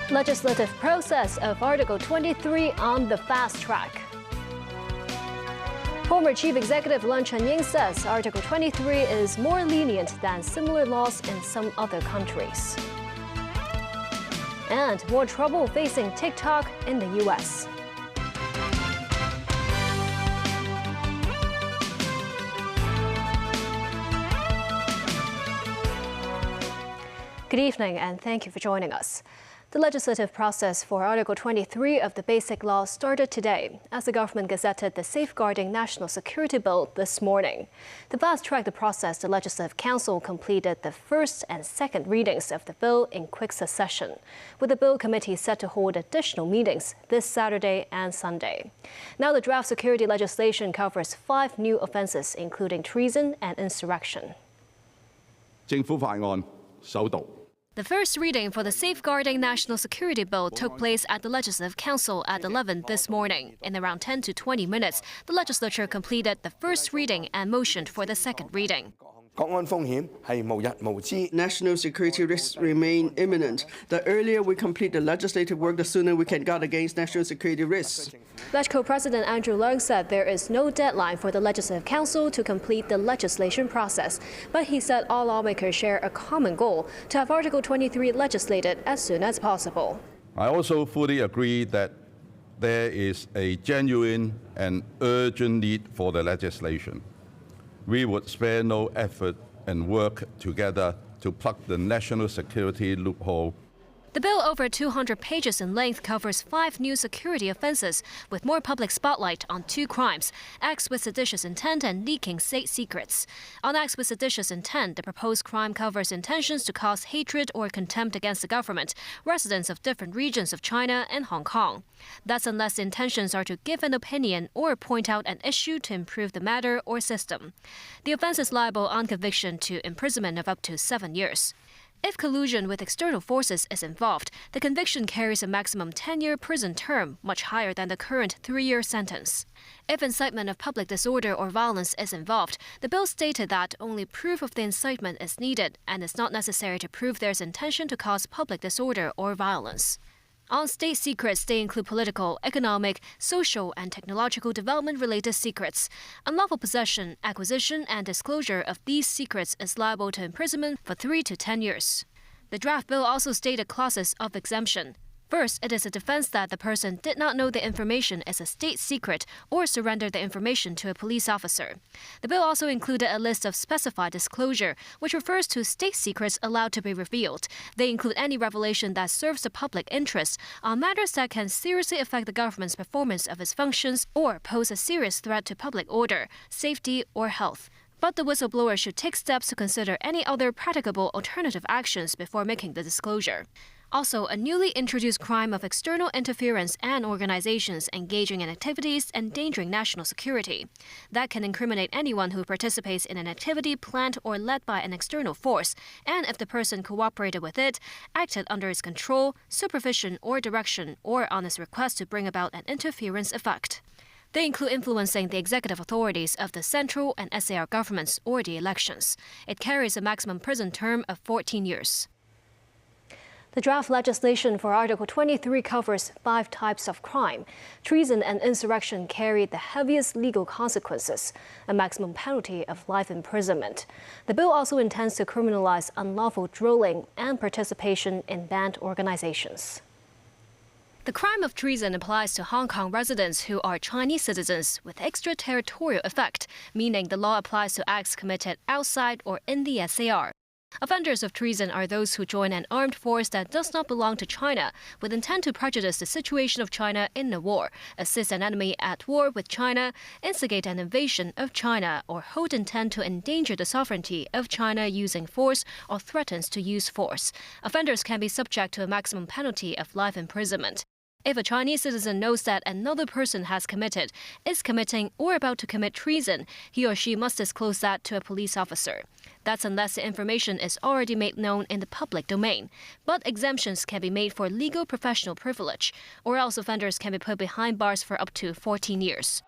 Legislative process of Article 23 on the fast track. Former Chief Executive Lan Chanying says Article 23 is more lenient than similar laws in some other countries. And more trouble facing TikTok in the U.S. Good evening and thank you for joining us. The legislative process for Article 23 of the Basic Law started today as the government gazetted the Safeguarding National Security Bill this morning. To fast-track the process, the Legislative Council completed the first and second readings of the bill in quick succession, with the bill committee set to hold additional meetings this Saturday and Sunday. Now the draft security legislation covers 5 new offences, including treason and insurrection. 政府法案首讀。 The first reading for the Safeguarding National Security Bill took place at the Legislative Council at 11 this morning. In around 10 to 20 minutes, the legislature completed the first reading and motioned for the second reading. National security risks remain imminent. The earlier we complete the legislative work, the sooner we can guard against national security risks. LegCo President Andrew Leung said there is no deadline for the Legislative Council to complete the legislation process, but he said all lawmakers share a common goal to have Article 23 legislated as soon as possible. I also fully agree that there is a genuine and urgent need for the legislation. We would spare no effort and work together to plug the national security loophole. The bill, over 200 pages in length, covers 5 new security offences, with more public spotlight on 2 crimes: acts with seditious intent and leaking state secrets. On acts with seditious intent, the proposed crime covers intentions to cause hatred or contempt against the government, residents of different regions of China and Hong Kong. That's unless the intentions are to give an opinion or point out an issue to improve the matter or system. The offence is liable on conviction to imprisonment of up to 7 years. If collusion with external forces is involved, the conviction carries a maximum 10-year prison term, much higher than the current 3-year sentence. If incitement of public disorder or violence is involved, the bill stated that only proof of the incitement is needed, and it's not necessary to prove there's intention to cause public disorder or violence. On state secrets, they include political, economic, social, and technological development-related secrets. Unlawful possession, acquisition, and disclosure of these secrets is liable to imprisonment for 3 to 10 years. The draft bill also stated clauses of exemption. First, it is a defense that the person did not know the information is a state secret or surrender the information to a police officer. The bill also included a list of specified disclosure, which refers to state secrets allowed to be revealed. They include any revelation that serves the public interest on matters that can seriously affect the government's performance of its functions or pose a serious threat to public order, safety, or health. But the whistleblower should take steps to consider any other practicable alternative actions before making the disclosure. Also, a newly introduced crime of external interference and organizations engaging in activities endangering national security. That can incriminate anyone who participates in an activity planned or led by an external force, and if the person cooperated with it, acted under its control, supervision, or direction, or on its request to bring about an interference effect. They include influencing the executive authorities of the central and SAR governments or the elections. It carries a maximum prison term of 14 years. The draft legislation for Article 23 covers 5 types of crime. Treason and insurrection carry the heaviest legal consequences, a maximum penalty of life imprisonment. The bill also intends to criminalize unlawful drilling and participation in banned organizations. The crime of treason applies to Hong Kong residents who are Chinese citizens with extraterritorial effect, meaning the law applies to acts committed outside or in the SAR. Offenders of treason are those who join an armed force that does not belong to China with intent to prejudice the situation of China in a war, assist an enemy at war with China, instigate an invasion of China, or hold intent to endanger the sovereignty of China using force or threatens to use force. Offenders can be subject to a maximum penalty of life imprisonment. If a Chinese citizen knows that another person has committed, is committing, or about to commit treason, he or she must disclose that to a police officer. That's unless the information is already made known in the public domain. But exemptions can be made for legal professional privilege, or else offenders can be put behind bars for up to 14 years.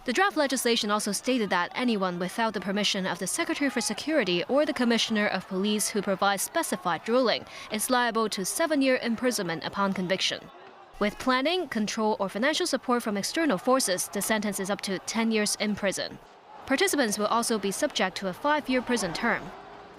The draft legislation also stated that anyone without the permission of the Secretary for Security or the Commissioner of Police who provides specified drilling is liable to 7-year imprisonment upon conviction. With planning, control, or financial support from external forces, the sentence is up to 10 years in prison. Participants will also be subject to a 5-year prison term.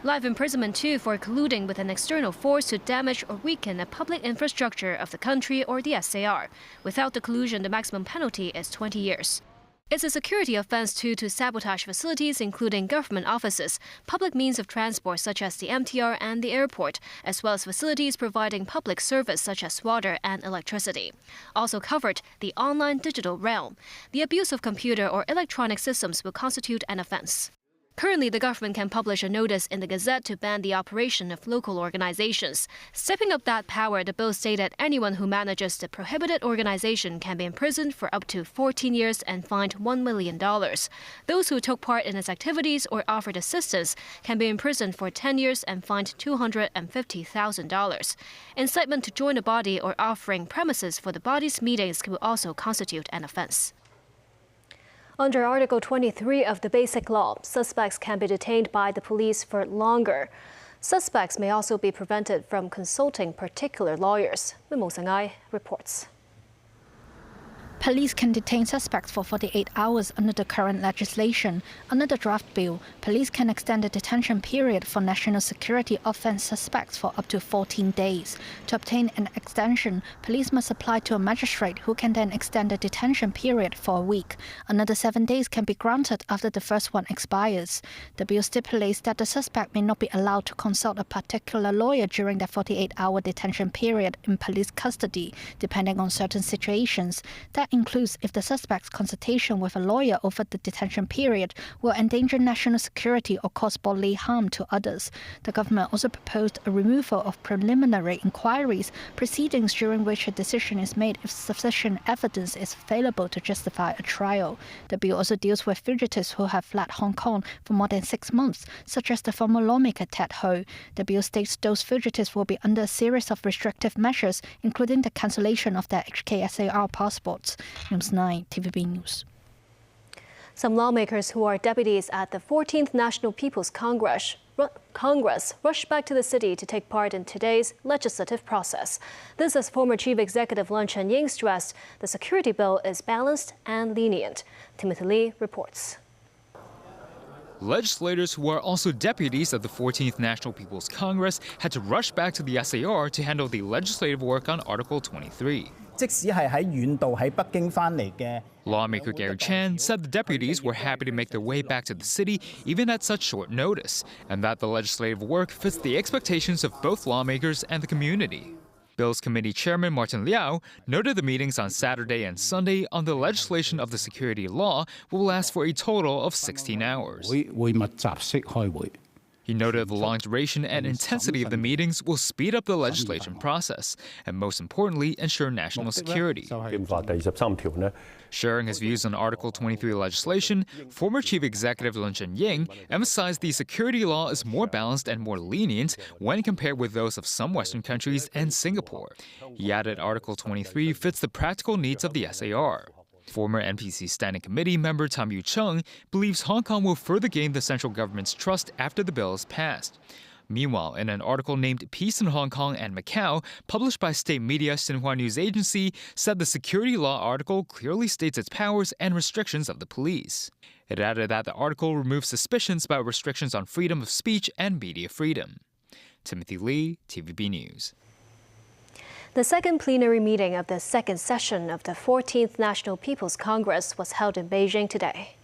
Life imprisonment too for colluding with an external force to damage or weaken a public infrastructure of the country or the SAR. Without the collusion, the maximum penalty is 20 years. It's a security offense too to sabotage facilities including government offices, public means of transport such as the MTR and the airport, as well as facilities providing public service such as water and electricity. Also covered, the online digital realm. The abuse of computer or electronic systems will constitute an offense. Currently, the government can publish a notice in the Gazette to ban the operation of local organizations. Stepping up that power, the bill stated anyone who manages the prohibited organization can be imprisoned for up to 14 years and fined $1 million. Those who took part in its activities or offered assistance can be imprisoned for 10 years and fined $250,000. Incitement to join a body or offering premises for the body's meetings will also constitute an offense. Under Article 23 of the Basic Law, suspects can be detained by the police for longer. Suspects may also be prevented from consulting particular lawyers. Mu Seng-ai reports. Police can detain suspects for 48 hours under the current legislation. Under the draft bill, police can extend the detention period for national security offense suspects for up to 14 days. To obtain an extension, police must apply to a magistrate who can then extend the detention period for a week. Another 7 days can be granted after the first one expires. The bill stipulates that the suspect may not be allowed to consult a particular lawyer during the 48-hour detention period in police custody, depending on certain situations. That includes if the suspect's consultation with a lawyer over the detention period will endanger national security or cause bodily harm to others. The government also proposed a removal of preliminary inquiries, proceedings during which a decision is made if sufficient evidence is available to justify a trial. The bill also deals with fugitives who have fled Hong Kong for more than 6 months, such as the former lawmaker Ted Ho. The bill states those fugitives will be under a series of restrictive measures, including the cancellation of their HKSAR passports. News 9, TVB News. Some lawmakers who are deputies at the 14th National People's Congress rushed back to the city to take part in today's legislative process. This as former Chief Executive Leung Chun-ying stressed the security bill is balanced and lenient. Timothy Lee reports. Legislators who are also deputies at the 14th National People's Congress had to rush back to the SAR to handle the legislative work on Article 23. Lawmaker Gary Chan said the deputies were happy to make their way back to the city even at such short notice, and that the legislative work fits the expectations of both lawmakers and the community. Bills Committee Chairman Martin Liao noted the meetings on Saturday and Sunday on the legislation of the security law will last for a total of 16 hours. He noted the long duration and intensity of the meetings will speed up the legislation process and, most importantly, ensure national security. Sharing his views on Article 23 legislation, former Chief Executive Leung Chun-ying emphasized the security law is more balanced and more lenient when compared with those of some Western countries and Singapore. He added Article 23 fits the practical needs of the SAR. Former NPC Standing Committee member Tam Yu-chung believes Hong Kong will further gain the central government's trust after the bill is passed. Meanwhile, in an article named Peace in Hong Kong and Macau, published by state media Xinhua News Agency, said the security law article clearly states its powers and restrictions of the police. It added that the article removes suspicions about restrictions on freedom of speech and media freedom. Timothy Lee, TVB News. The second plenary meeting of the second session of the 14th National People's Congress was held in Beijing today.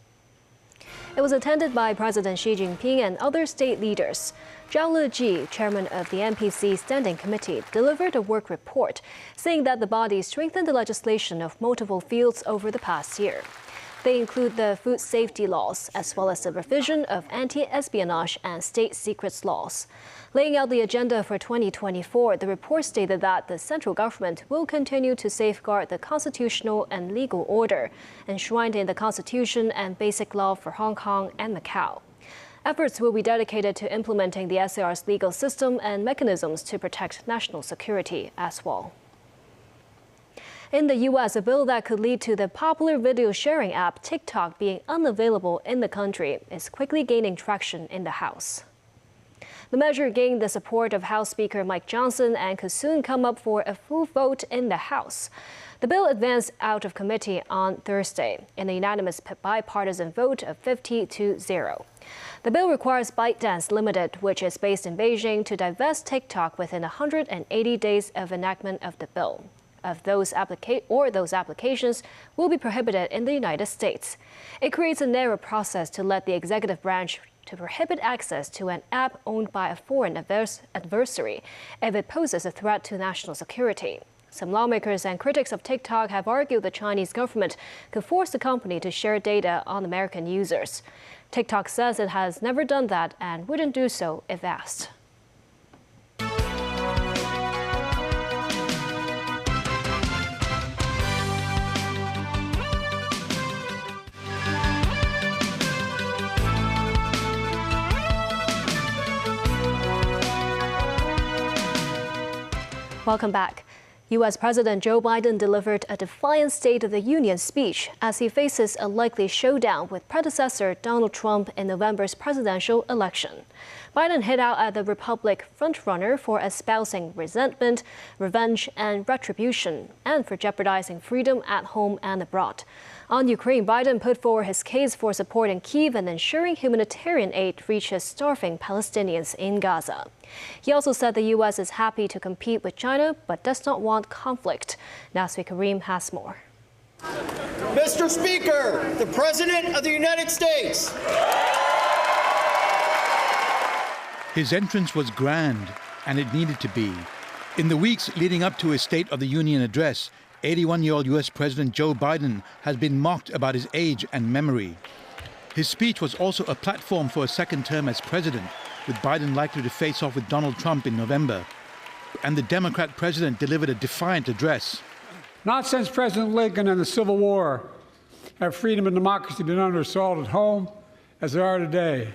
It was attended by President Xi Jinping and other state leaders. Zhao Leji, chairman of the NPC Standing Committee, delivered a work report saying that the body strengthened the legislation of multiple fields over the past year. They include the food safety laws, as well as the revision of anti-espionage and state secrets laws. Laying out the agenda for 2024, the report stated that the central government will continue to safeguard the constitutional and legal order enshrined in the Constitution and Basic Law for Hong Kong and Macau. Efforts will be dedicated to implementing the SAR's legal system and mechanisms to protect national security as well. In the U.S., a bill that could lead to the popular video sharing app TikTok being unavailable in the country is quickly gaining traction in the House. The measure gained the support of House Speaker Mike Johnson and could soon come up for a full vote in the House. The bill advanced out of committee on Thursday in a unanimous bipartisan vote of 50-0. The bill requires ByteDance Limited, which is based in Beijing, to divest TikTok within 180 days of enactment of the bill. Those applications will be prohibited in the United States. It creates a narrow process to let the executive branch to prohibit access to an app owned by a foreign adversary if it poses a threat to national security. Some lawmakers and critics of TikTok have argued the Chinese government could force the company to share data on American users. TikTok says it has never done that and wouldn't do so if asked. Welcome back. U.S. President Joe Biden delivered a defiant State of the Union speech as he faces a likely showdown with predecessor Donald Trump in November's presidential election. Biden hit out at the Republican frontrunner for espousing resentment, revenge, and retribution, and for jeopardizing freedom at home and abroad. On Ukraine, Biden put forward his case for supporting Kyiv and ensuring humanitarian aid reaches starving Palestinians in Gaza. He also said the U.S. is happy to compete with China, but does not want conflict. Nasri Karim has more. Mr. Speaker, the President of the United States. His entrance was grand, and it needed to be. In the weeks leading up to his State of the Union address, 81-year-old U.S. President Joe Biden has been mocked about his age and memory. His speech was also a platform for a second term as president, with Biden likely to face off with Donald Trump in November. And the Democrat president delivered a defiant address. Not since President Lincoln and the Civil War have freedom and democracy been under assault at home as they are today.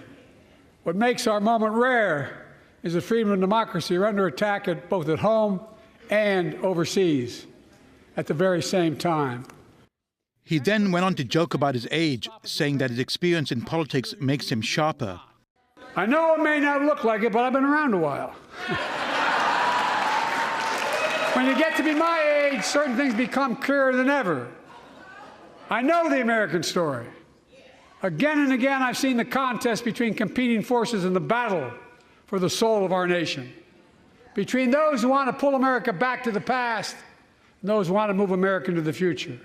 What makes our moment rare is that freedom and democracy are under attack both at home and overseas at the very same time. He then went on to joke about his age, saying that his experience in politics makes him sharper. I know it may not look like it, but I've been around a while. When you get to be my age, certain things become clearer than ever. I know the American story. Again and again, I've seen the contest between competing forces in the battle for the soul of our nation, between those who want to pull America back to the past and those who want to move America into the future.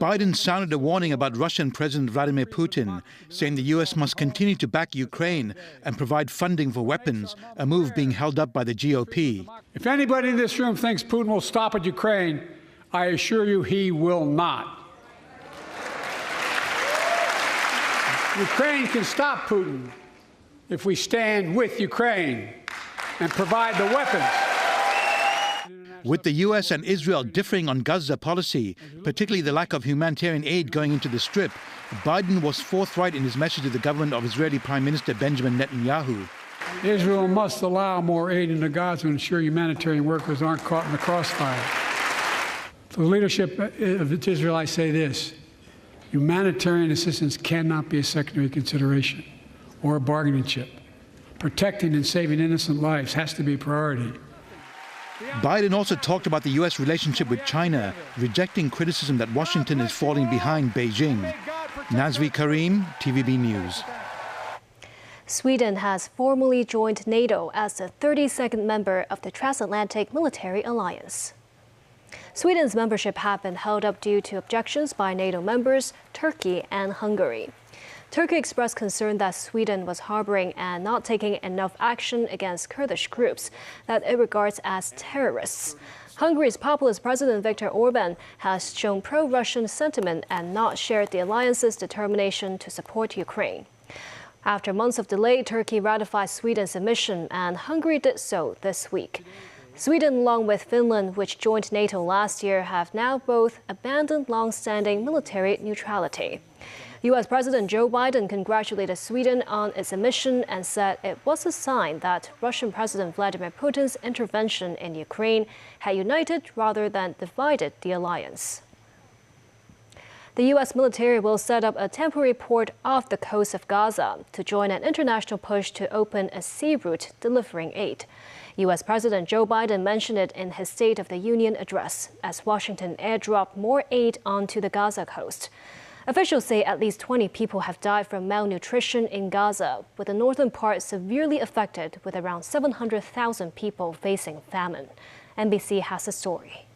Biden sounded a warning about Russian President Vladimir Putin, saying the U.S. must continue to back Ukraine and provide funding for weapons, a move being held up by the GOP. If anybody in this room thinks Putin will stop at Ukraine, I assure you he will not. Ukraine can stop Putin if we stand with Ukraine and provide the weapons. With the U.S. and Israel differing on Gaza policy, particularly the lack of humanitarian aid going into the Strip, Biden was forthright in his message to the government of Israeli Prime Minister Benjamin Netanyahu. Israel must allow more aid into Gaza to ensure humanitarian workers aren't caught in the crossfire. For the leadership of Israel, I say this: humanitarian assistance cannot be a secondary consideration or a bargaining chip. Protecting and saving innocent lives has to be a priority. Biden also talked about the U.S. relationship with China, rejecting criticism that Washington is falling behind Beijing. Nasri Karim, TVB News. Sweden has formally joined NATO as the 32nd member of the Transatlantic Military Alliance. Sweden's membership had been held up due to objections by NATO members, Turkey and Hungary. Turkey expressed concern that Sweden was harboring and not taking enough action against Kurdish groups that it regards as terrorists. Hungary's populist President Viktor Orban has shown pro-Russian sentiment and not shared the alliance's determination to support Ukraine. After months of delay, Turkey ratified Sweden's admission, and Hungary did so this week. Sweden, along with Finland, which joined NATO last year, have now both abandoned long-standing military neutrality. U.S. President Joe Biden congratulated Sweden on its admission and said it was a sign that Russian President Vladimir Putin's intervention in Ukraine had united rather than divided the alliance. The U.S. military will set up a temporary port off the coast of Gaza to join an international push to open a sea route delivering aid. U.S. President Joe Biden mentioned it in his State of the Union address as Washington airdropped more aid onto the Gaza coast. Officials say at least 20 people have died from malnutrition in Gaza, with the northern part severely affected with around 700,000 people facing famine. NBC has the story.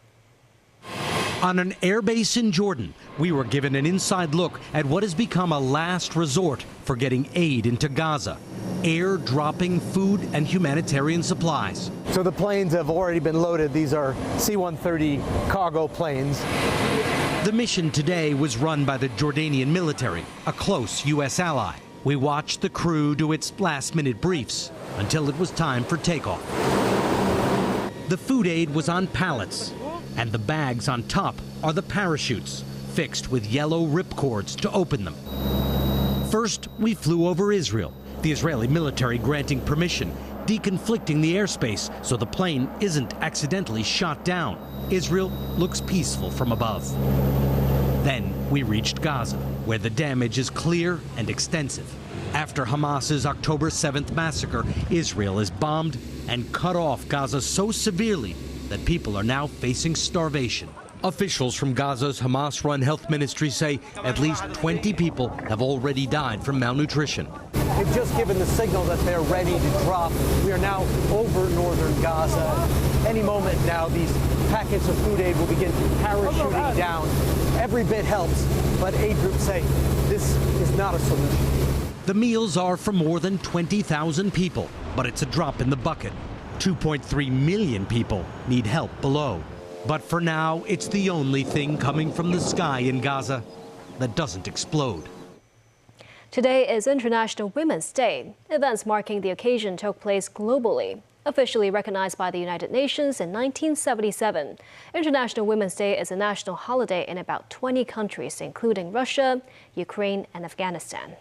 On an airbase in Jordan, we were given an inside look at what has become a last resort for getting aid into Gaza, air dropping food and humanitarian supplies. So the planes have already been loaded. These are C-130 cargo planes. The mission today was run by the Jordanian military, a close U.S. ally. We watched the crew do its last-minute briefs until it was time for takeoff. The food aid was on pallets, and the bags on top are the parachutes, fixed with yellow ripcords to open them. First, we flew over Israel, the Israeli military granting permission, deconflicting the airspace so the plane isn't accidentally shot down. Israel looks peaceful from above. Then we reached Gaza, where the damage is clear and extensive. After Hamas's October 7th massacre, Israel is bombed and cut off Gaza so severely that people are now facing starvation. Officials from Gaza's Hamas-run health ministry say at least 20 people have already died from malnutrition. They've just given the signal that they're ready to drop. We are now over northern Gaza. Any moment now, these packets of food aid will begin parachuting down. Every bit helps, but aid groups say this is not a solution. The meals are for more than 20,000 people, but it's a drop in the bucket. 2.3 million people need help below. But for now, it's the only thing coming from the sky in Gaza that doesn't explode. Today is International Women's Day. Events marking the occasion took place globally. Officially recognized by the United Nations in 1977, International Women's Day is a national holiday in about 20 countries, including Russia, Ukraine, and Afghanistan.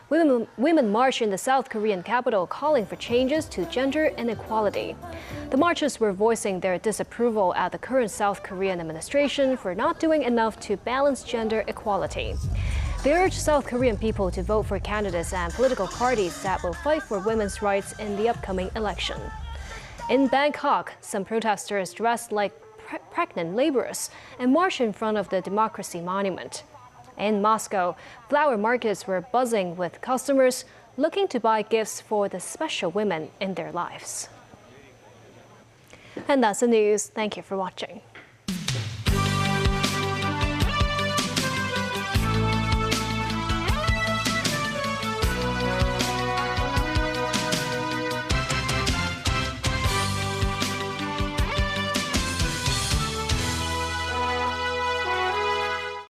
Women marched in the South Korean capital calling for changes to gender inequality. The marchers were voicing their disapproval at the current South Korean administration for not doing enough to balance gender equality. They urged South Korean people to vote for candidates and political parties that will fight for women's rights in the upcoming election. In Bangkok, some protesters dressed like pregnant laborers and marched in front of the Democracy Monument. In Moscow, flower markets were buzzing with customers looking to buy gifts for the special women in their lives. And that's the news. Thank you for watching.